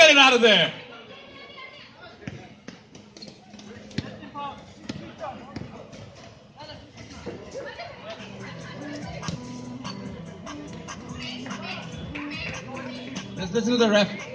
Get it out of there. Let's listen to the ref.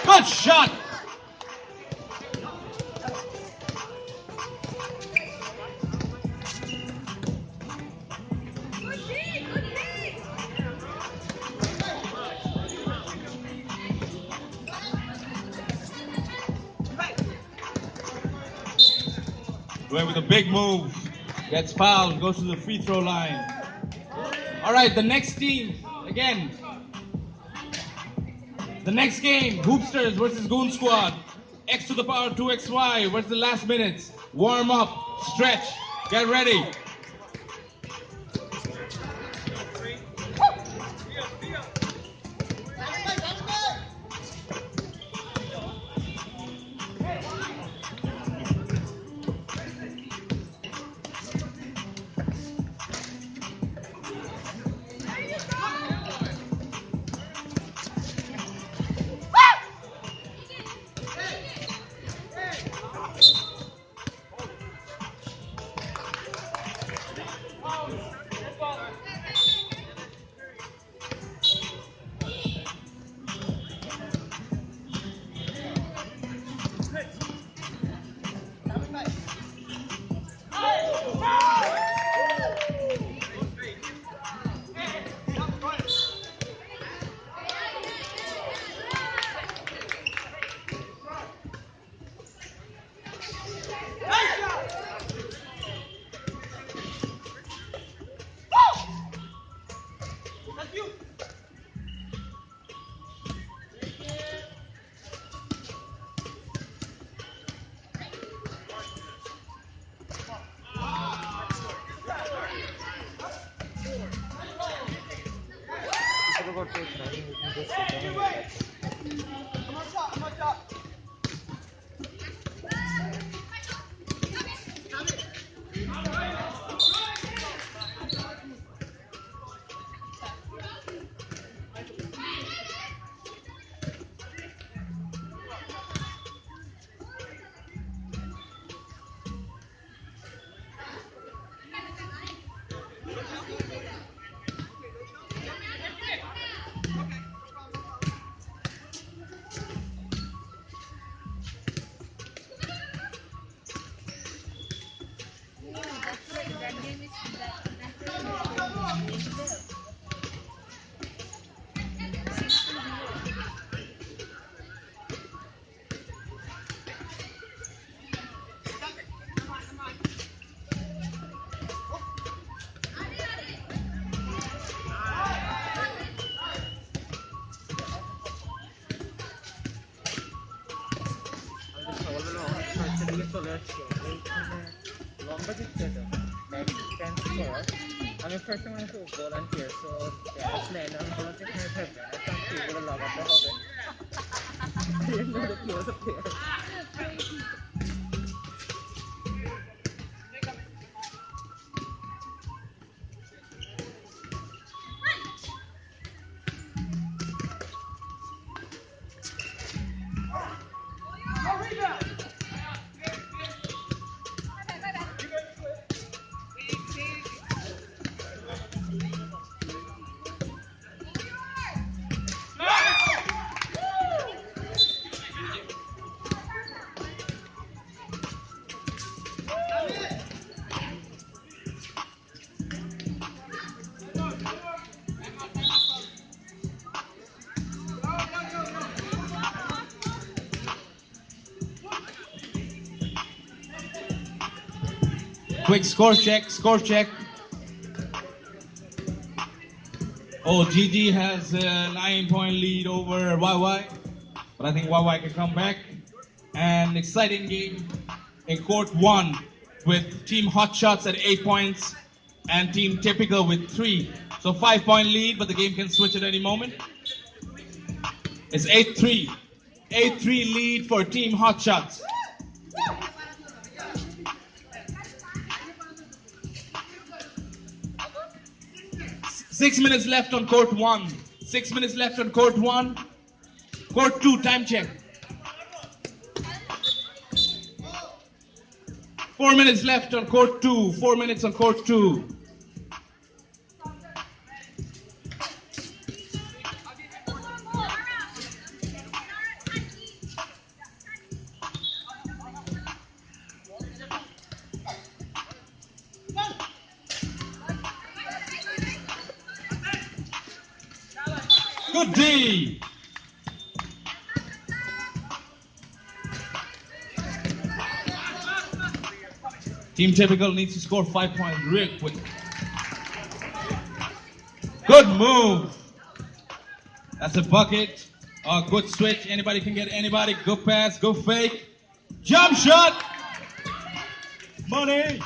Good shot. Going with a big move. Gets fouled, goes to the free throw line. All right, the next team, again. The next game, Hoopsters versus Goon Squad. X to the power 2XY. Where's the last minutes? Warm up, stretch, get ready. আমি ফার্স্টে মনে হচ্ছে volunteer so plan আমি বলতে এখানে থাকবে না কারণ এগুলো লাগাতে হবে Quick score check, score check. Oh, GG has a 9-point lead over YY. But I think YY can come back. An exciting game in court 1 with Team HotShots at 8 points and Team Typical with 3. So 5-point lead, but the game can switch at any moment. It's 8-3. 8-3 lead for Team HotShots. 6 minutes left on court 1. 6 minutes left on court 1. Court 2, time check. 4 minutes left on court 2. 4 minutes on court 2. Good D. Team Typical needs to score 5 points real quick. Good move. That's a bucket. Good switch. Anybody can get anybody. Good pass. Go fake. Jump shot. Money.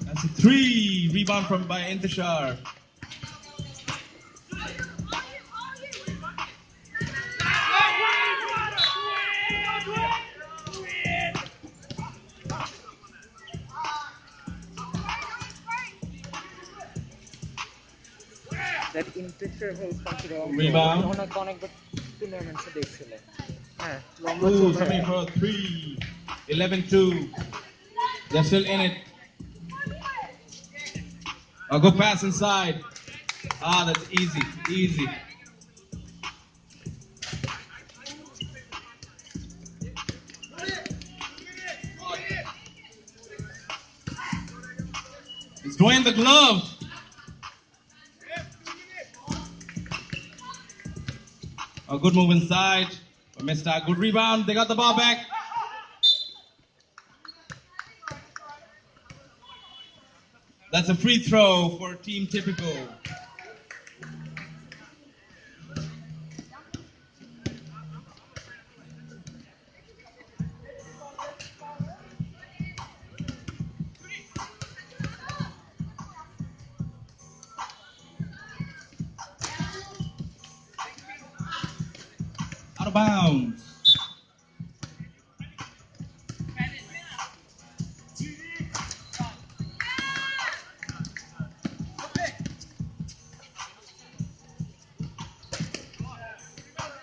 That's a 3. Rebound by McIntosh. That McIntosh holds considerable. Rebound. On a connect but tournament sa desh sila. Ooh, coming for a 3. 11-2. They're still in it. A good pass inside. That's easy. Easy. He's throwing the glove. A good move inside. Missed a good rebound. They got the ball back. That's a free throw for Team Typical. Out of bounds.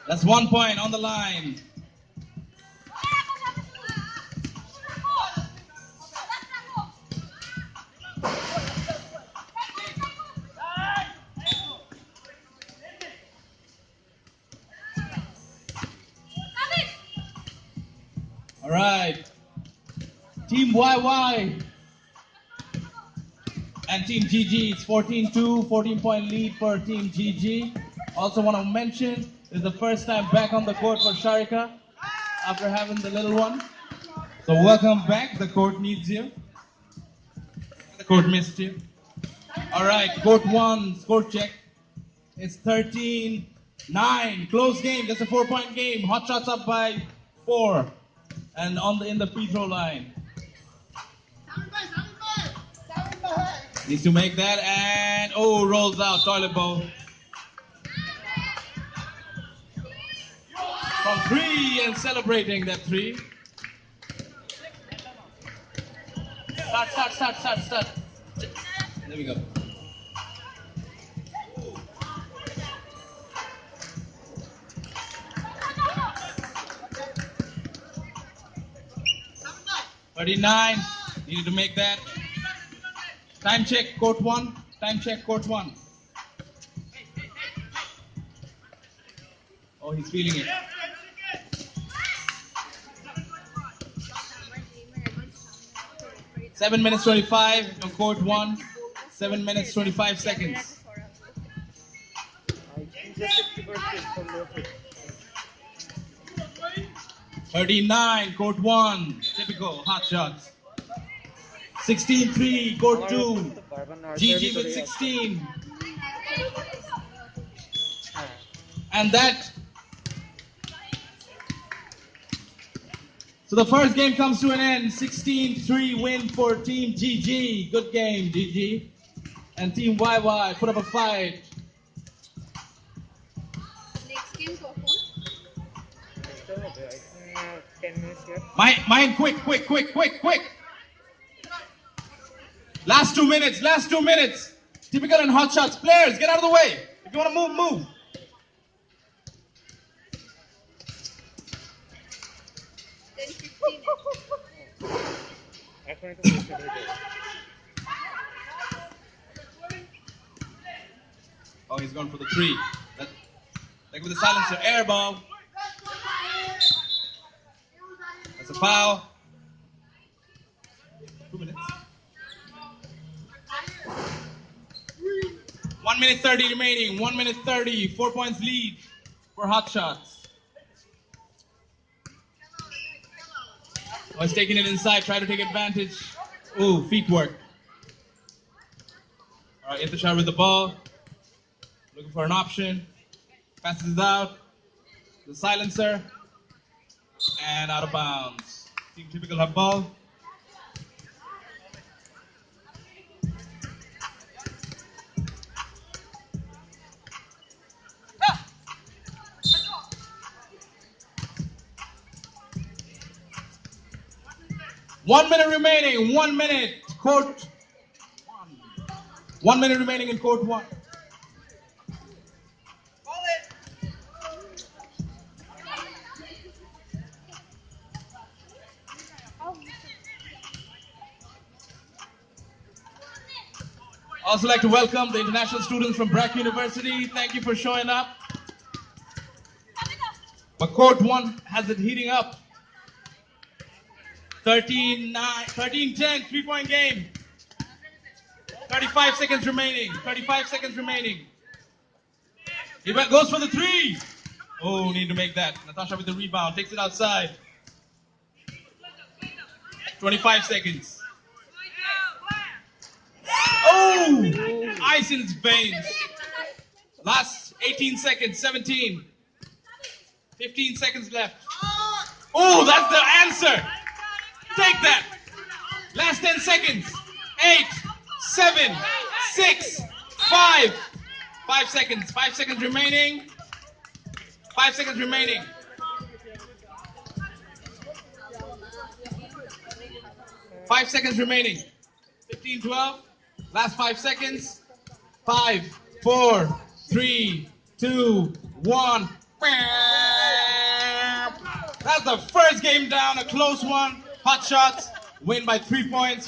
That's 1 point on the line. All right. Team YY and Team GG. It's 14-2, 14-point lead for Team GG. Also want to mention, it's the first time back on the court for Sharika after having the little one. So welcome back. The court needs you. The court missed you. All right, court 1, score check. It's 13-9. Close game. That's a 4-point game. HotShots up by 4. And in the free throw line. Needs to make that and rolls out, toilet bowl. From 3 and celebrating that 3. Start. There we go. $39. Needed to make that. Time check, court 1. Time check, court 1. Oh, he's feeling it. 7 minutes 25 on court 1. 7 minutes 25 seconds. 39, court 1. Typical, HotShots. 16-3, court 2. GG with 16. And that. So the first game comes to an end. 16-3 win for Team GG. Good game, GG. And Team YY put up a fight. Next game, go on. Still a bit. I think 10 minutes left. Mine, quick. Last 2 minutes, Typical and HotShots. Players, get out of the way. If you want to move. Then 15. I wanted to push a little bit. Oh, he's going for the 3. Like with the silencer, air ball. That's a foul. 2 minutes. 1 minute 30 remaining. 1 minute 30. 4 points lead for HotShots. Was taking it inside, try to take advantage. Ooh, feet work. All right, McIntosh with the ball. Looking for an option. Passes it out. The silencer. And out of bounds. Team Typical have ball. One minute remaining. 1 minute. Court 1 minute remaining in court 1. Also like to welcome the international students from Brac University. Thank you for showing up. But court 1 has it heating up. 13-10, 3-point game. 35 seconds remaining. He goes for the 3. Oh, need to make that. Natasha with the rebound. Takes it outside. 25 seconds. Oh! Ice in his veins. Last 18 seconds. 17. 15 seconds left. Oh, that's the answer. Take that. Last 10 seconds. 8, 7, 6, 5. 5 seconds. 5 seconds remaining. 5 seconds remaining. 5 seconds remaining. 15, 12. Last 5 seconds. 5, 4, 3, 2, 1. That's the first game down. A close one. HotShots win by 3 points.